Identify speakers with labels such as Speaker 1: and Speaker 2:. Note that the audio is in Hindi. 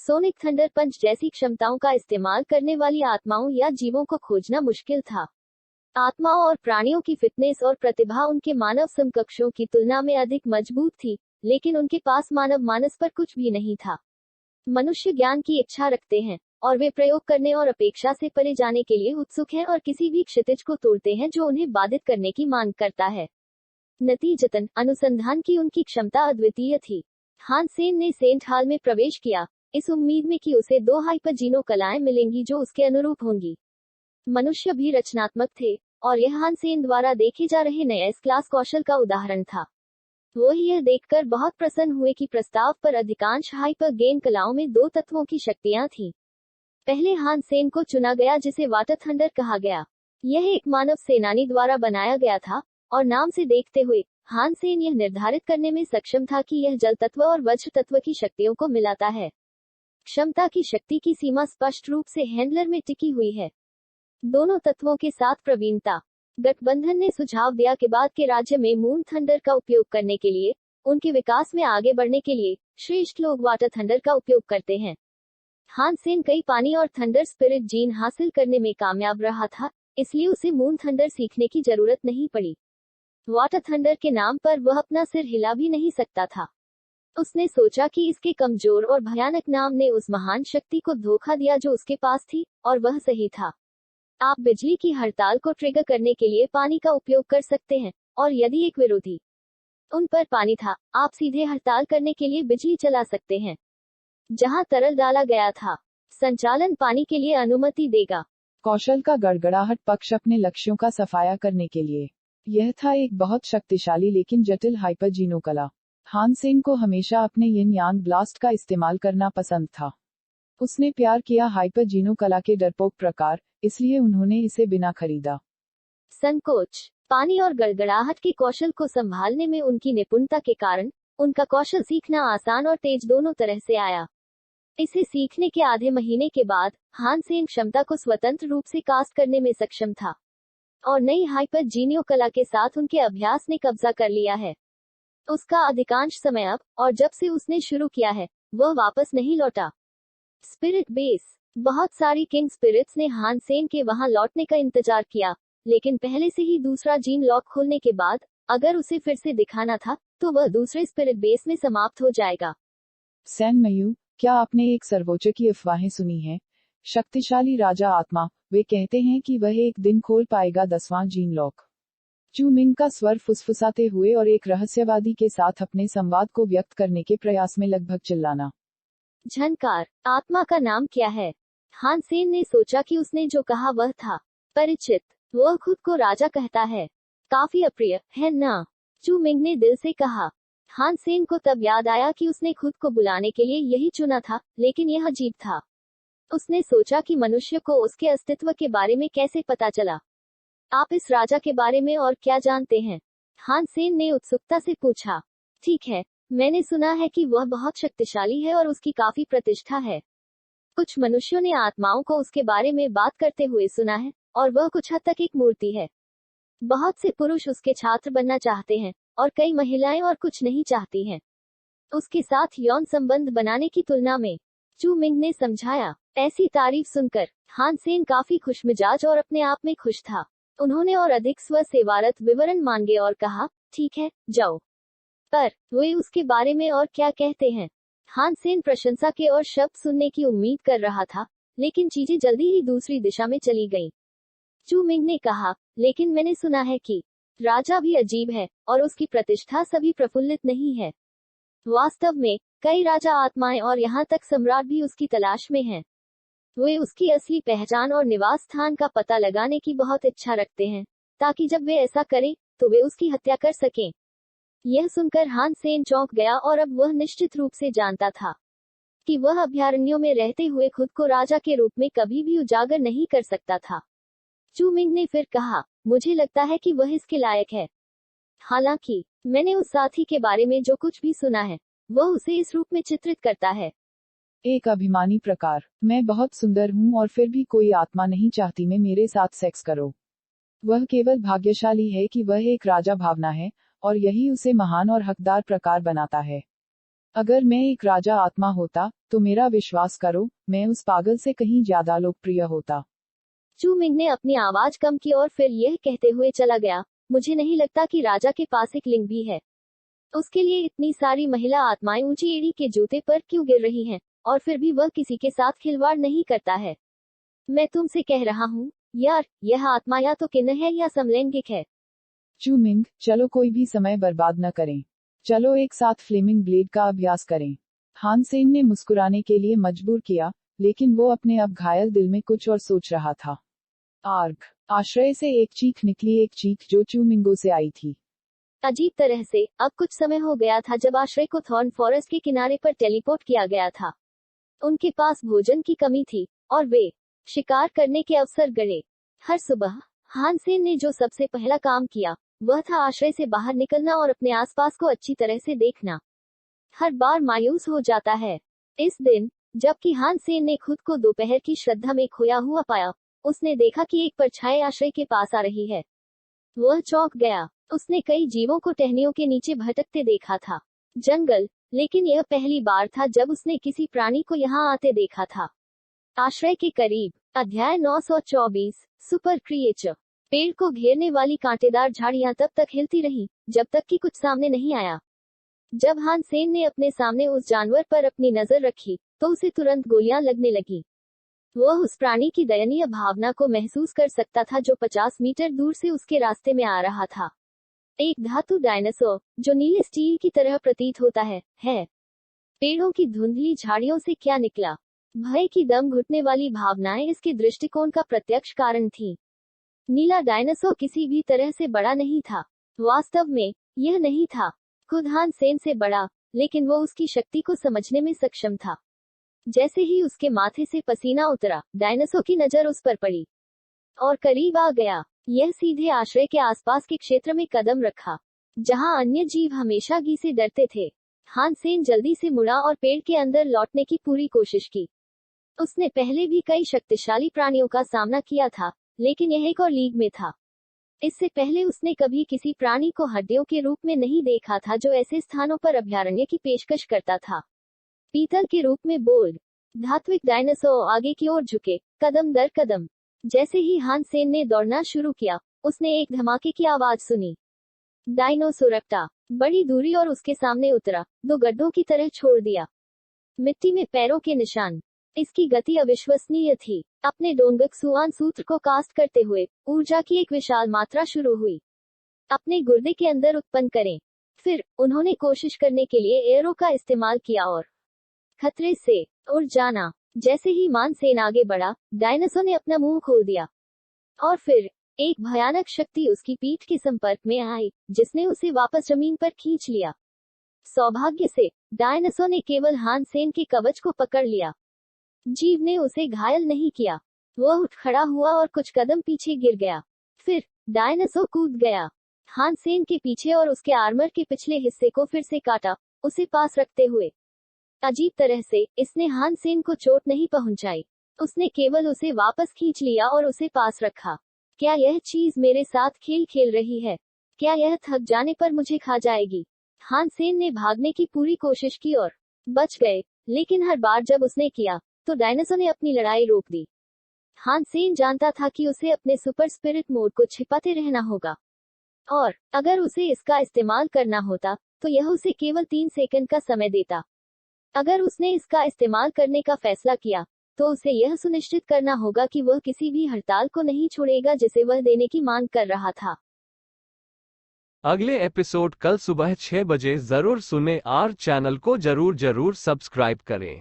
Speaker 1: सोनिक थंडर पंच जैसी क्षमताओं का इस्तेमाल करने वाली आत्माओं या जीवों को खोजना मुश्किल था। आत्माओं और प्राणियों की फिटनेस और प्रतिभा उनके मानव समकक्षों की तुलना में अधिक मजबूत थी, लेकिन उनके पास मानव मानस पर कुछ भी नहीं था। मनुष्य ज्ञान की इच्छा रखते हैं और वे प्रयोग करने और अपेक्षा से परे जाने के लिए उत्सुक हैं और किसी भी क्षितिज को तोड़ते हैं जो उन्हें बाधित करने की मांग करता है। नतीजतन अनुसंधान की उनकी क्षमता अद्वितीय थी। हान सेन ने सेंट हॉल में प्रवेश किया, इस उम्मीद में कि उसे 2 हाइपरजीनो कलाएं मिलेंगी जो उसके अनुरूप होंगी। मनुष्य भी रचनात्मक थे और यह हान सेन द्वारा देखे जा रहे नए एस क्लास कौशल का उदाहरण था। वो यह देखकर बहुत प्रसन्न हुए कि प्रस्ताव पर अधिकांश हाइपर गेन कलाओं में 2 तत्वों की शक्तियां थीं। पहले हान सेन को चुना गया जिसे वाटर थंडर कहा गया। यह एक मानव सेनानी द्वारा बनाया गया था और नाम से देखते हुए हान सेन यह निर्धारित करने में सक्षम था कि यह जल तत्व और वज्र तत्व की शक्तियों को मिलाता है। क्षमता की शक्ति की सीमा स्पष्ट रूप से हैंडलर में टिकी हुई है। दोनों तत्वों के साथ प्रवीणता। गठबंधन ने सुझाव दिया कि बाद के राज्य में मून थंडर का उपयोग करने के लिए, उनके विकास में आगे बढ़ने के लिए, श्रेष्ठ लोग वाटर थंडर का उपयोग करते हैं। हान सेन कई पानी और थंडर स्पिरिट जीन हासिल करने में कामयाब रहा था, इसलिए उसे मून थंडर सीखने की जरूरत नहीं पड़ी। वाटर थंडर के नाम पर वह अपना सिर हिला भी नहीं सकता था। उसने सोचा कि इसके कमजोर और भयानक नाम ने उस महान शक्ति को धोखा दिया जो उसके पास थी, और वह सही था। आप बिजली की हड़ताल को ट्रिगर करने के लिए पानी का उपयोग कर सकते हैं, और यदि एक विरोधी उन पर पानी था, आप सीधे हड़ताल करने के लिए बिजली चला सकते हैं। जहां तरल डाला गया था, संचालन पानी के लिए अनुमति देगा।
Speaker 2: कौशल का गड़गड़ाहट पक्ष अपने लक्ष्यों का सफाया करने के लिए। यह था एक बहुत शक्तिशाली लेकिन जटिल हाइपरजीनो कला। हान सेन को हमेशा अपने यिन यांग ब्लास्ट का इस्तेमाल करना पसंद था। उसने प्यार किया हाइपरजीनो कला के डरपोक प्रकार, इसलिए उन्होंने इसे बिना खरीदा।
Speaker 1: संकोच। पानी और गड़गड़ाहट के कौशल को संभालने में उनकी निपुणता के कारण उनका कौशल सीखना आसान और तेज दोनों तरह से आया। इसे सीखने के आधे महीने के बाद हान सेन क्षमता को स्वतंत्र रूप से कास्ट करने में सक्षम था, और नई हाइपरजीनियो कला के साथ उनके अभ्यास ने कब्जा कर लिया है। उसका अधिकांश समय अब, और जब से उसने शुरू किया है, वह वापस नहीं लौटा। Spirit base. बहुत सारी किंग स्पिरिट्स ने हान सेन के वहां लौटने का इंतजार किया, लेकिन पहले से ही दूसरा जीन लॉक खोलने के बाद अगर उसे फिर से दिखाना था, तो वह दूसरे स्पिरिट बेस में समाप्त हो जाएगा।
Speaker 2: सैन मयू, क्या आपने एक सर्वोच्च की अफवाहें सुनी हैं? शक्तिशाली राजा आत्मा, वे कहते हैं कि वह एक दिन खोल पाएगा 10वां जीन लॉक। चू मिंग का स्वर फुसफुसाते हुए और एक रहस्यवादी के साथ अपने संवाद को व्यक्त करने के प्रयास में लगभग चिल्लाना।
Speaker 1: झनकार। आत्मा का नाम क्या है? हान सेन ने सोचा कि उसने जो कहा वह था परिचित। वह खुद को राजा कहता है। काफी अप्रिय है ना? चू मिंग ने दिल से कहा। हान सेन को तब याद आया कि उसने खुद को बुलाने के लिए यही चुना था, लेकिन यह अजीब था। उसने सोचा कि मनुष्य को उसके अस्तित्व के बारे में कैसे पता चला। आप इस राजा के बारे में और क्या जानते हैं? हान सेन ने उत्सुकता से पूछा। ठीक है, मैंने सुना है कि वह बहुत शक्तिशाली है और उसकी काफी प्रतिष्ठा है। कुछ मनुष्यों ने आत्माओं को उसके बारे में बात करते हुए सुना है, और वह कुछ हद तक एक मूर्ति है। बहुत से पुरुष उसके छात्र बनना चाहते हैं, और कई महिलाएं और कुछ नहीं चाहती हैं उसके साथ यौन संबंध बनाने की तुलना में। चू मिंग ने समझाया। ऐसी तारीफ सुनकर हान सेन काफी खुशमिजाज और अपने आप में खुश था। उन्होंने और अधिक स्व-सेवारत विवरण मांगे और कहा, ठीक है, जाओ। पर वे उसके बारे में और क्या कहते हैं? हान सेन प्रशंसा के और शब्द सुनने की उम्मीद कर रहा था, लेकिन चीजें जल्दी ही दूसरी दिशा में चली गईं। चू मिंग ने कहा, लेकिन मैंने सुना है कि राजा भी अजीब है, और उसकी प्रतिष्ठा सभी प्रफुल्लित नहीं है। वास्तव में कई राजा आत्माएं और यहाँ तक सम्राट भी उसकी तलाश में हैं। वे उसकी असली पहचान और निवास स्थान का पता लगाने की बहुत इच्छा रखते हैं, ताकि जब वे ऐसा करें, तो वे उसकी हत्या कर सकें। यह सुनकर हान सेन चौंक गया, और अब वह निश्चित रूप से जानता था कि वह अभयारण्यों में रहते हुए खुद को राजा के रूप में कभी भी उजागर नहीं कर सकता था। चू मिंग ने फिर कहा, मुझे लगता है कि वह इसके लायक है। हालांकि मैंने उस साथी के बारे में जो कुछ भी सुना है, वह उसे इस रूप में चित्रित करता है।
Speaker 2: एक अभिमानी प्रकार। मैं बहुत सुंदर हूँ और फिर भी कोई आत्मा नहीं चाहती मैं मेरे साथ सेक्स करो। वह केवल भाग्यशाली है कि वह एक राजा भावना है, और यही उसे महान और हकदार प्रकार बनाता है। अगर मैं एक राजा आत्मा होता तो मेरा विश्वास करो मैं उस पागल से कहीं ज्यादा लोकप्रिय होता।
Speaker 1: चू मिंग ने अपनी आवाज कम की और फिर यह कहते हुए चला गया, मुझे नहीं लगता कि राजा के पास एक लिंग भी है। उसके लिए इतनी सारी महिला आत्माएं ऊंची एड़ी के जूते पर क्यों गिर रही हैं, और फिर भी वह किसी के साथ खिलवाड़ नहीं करता है। मैं तुमसे कह रहा हूँ यार, यह आत्मा या तो किन्नर है या समलैंगिक है।
Speaker 2: चू मिंग, चलो कोई भी समय बर्बाद न करें। चलो एक साथ फ्लेमिंग ब्लेड का अभ्यास करें। हान सेन ने मुस्कुराने के लिए मजबूर किया, लेकिन वो अपने अब घायल दिल में कुछ और सोच रहा था। आर्ग, आश्रय से एक चीख निकली, एक चीख जो चू मिंगो से आई थी।
Speaker 1: अजीब तरह से अब कुछ समय हो गया था जब आश्रय को थॉर्न फॉरेस्ट के किनारे पर टेलीपोर्ट किया गया था। उनके पास भोजन की कमी थी और वे शिकार करने के अवसर गए। हर सुबह हान सेन ने जो सबसे पहला काम किया वह था आश्रय से बाहर निकलना और अपने आसपास को अच्छी तरह से देखना। हर बार मायूस हो जाता है। इस दिन जबकि हान सेन ने खुद को दोपहर की श्रद्धा में खोया हुआ पाया, उसने देखा कि एक परछाई आश्रय के पास आ रही है। वह चौंक गया। उसने कई जीवों को टहनियों के नीचे भटकते देखा था, जंगल, लेकिन यह पहली बार था जब उसने किसी प्राणी को यहाँ आते देखा था। आश्रय के करीब। अध्याय 924, सुपर क्रिएचर। पेड़ को घेरने वाली कांटेदार झाड़ियां तब तक हिलती रहीं जब तक कि कुछ सामने नहीं आया। जब हान सेन ने अपने सामने उस जानवर पर अपनी नजर रखी तो उसे तुरंत गोलियां लगने लगी। वह उस प्राणी की दयनीय भावना को महसूस कर सकता था जो 50 मीटर दूर से उसके रास्ते में आ रहा था। एक धातु डायनासोर जो नीले स्टील की तरह प्रतीत होता है। पेड़ों की धुंधली झाड़ियों से क्या निकला? भय की दम घुटने वाली भावनाएं इसके दृष्टिकोण का प्रत्यक्ष कारण थी। नीला डायनासोर किसी भी तरह से बड़ा नहीं था। वास्तव में यह नहीं था खुद हान सेन से बड़ा, लेकिन वो उसकी शक्ति को समझने में सक्षम था। जैसे ही उसके माथे से पसीना उतरा, डायनासोर की नजर उस पर पड़ी और करीब आ गया। यह सीधे आश्रय के आसपास के क्षेत्र में कदम रखा, जहां अन्य जीव हमेशा घी से डरते थे। हान सेन जल्दी से मुड़ा और पेड़ के अंदर लौटने की पूरी कोशिश की। उसने पहले भी कई शक्तिशाली प्राणियों का सामना किया था, लेकिन यह एक और लीग में था। इससे पहले उसने कभी किसी प्राणी को हड्डियों के रूप में नहीं देखा था जो ऐसे स्थानों पर अभयारण्य की पेशकश करता था। पीतल के रूप में बोल्ड, धात्विक डायनासोर आगे की ओर झुके, कदम दर कदम। जैसे ही हान सेन ने दौड़ना शुरू किया, उसने एक धमाके की आवाज सुनी। डायनोसोरप्टा बड़ी दूरी और उसके सामने उतरा, दो गड्ढों की तरह छोड़ दिया, मिट्टी में पैरों के निशान। इसकी गति अविश्वसनीय थी। अपने डोंगक सुआन सूत्र को कास्ट करते हुए ऊर्जा की एक विशाल मात्रा शुरू हुई। अपने गुर्दे के अंदर उत्पन्न करें। फिर उन्होंने कोशिश करने के लिए एरो का इस्तेमाल किया और खतरे से उड़ जाना। जैसे ही मान सेन आगे बढ़ा, डायनासोर ने अपना मुंह खोल दिया और फिर एक भयानक शक्ति उसकी पीठ के संपर्क में आई, जिसने उसे वापस जमीन पर खींच लिया। सौभाग्य से डायनासोर ने केवल हान सेन के कवच को पकड़ लिया। जीव ने उसे घायल नहीं किया। वह उठ खड़ा हुआ और कुछ कदम पीछे गिर गया। फिर डायनासोर कूद गया हान सेन के पीछे और उसके आर्मर के पिछले हिस्से को फिर से काटा, उसे पास रखते हुए। अजीब तरह से इसने हान सेन को चोट नहीं पहुंचाई। उसने केवल उसे वापस खींच लिया और उसे पास रखा। क्या यह चीज मेरे साथ खेल खेल रही है? क्या यह थक जाने पर मुझे खा जाएगी? हान सेन ने भागने की पूरी कोशिश की और बच गए, लेकिन हर बार जब उसने किया तो डायनासोर ने अपनी लड़ाई रोक दी। हान सेन जानता था कि उसे अपने सुपर स्पिरिट मोड को छिपाते रहना होगा, और अगर उसे इसका इस्तेमाल करना होता तो यह उसे केवल 3 सेकंड का समय देता। अगर उसने इसका इस्तेमाल करने का फैसला किया तो उसे यह सुनिश्चित करना होगा कि वह किसी भी हड़ताल को नहीं छोड़ेगा जिसे वह देने की मांग कर रहा था।
Speaker 3: अगले एपिसोड कल सुबह 6 बजे जरूर सुने और चैनल को जरूर सब्सक्राइब करें।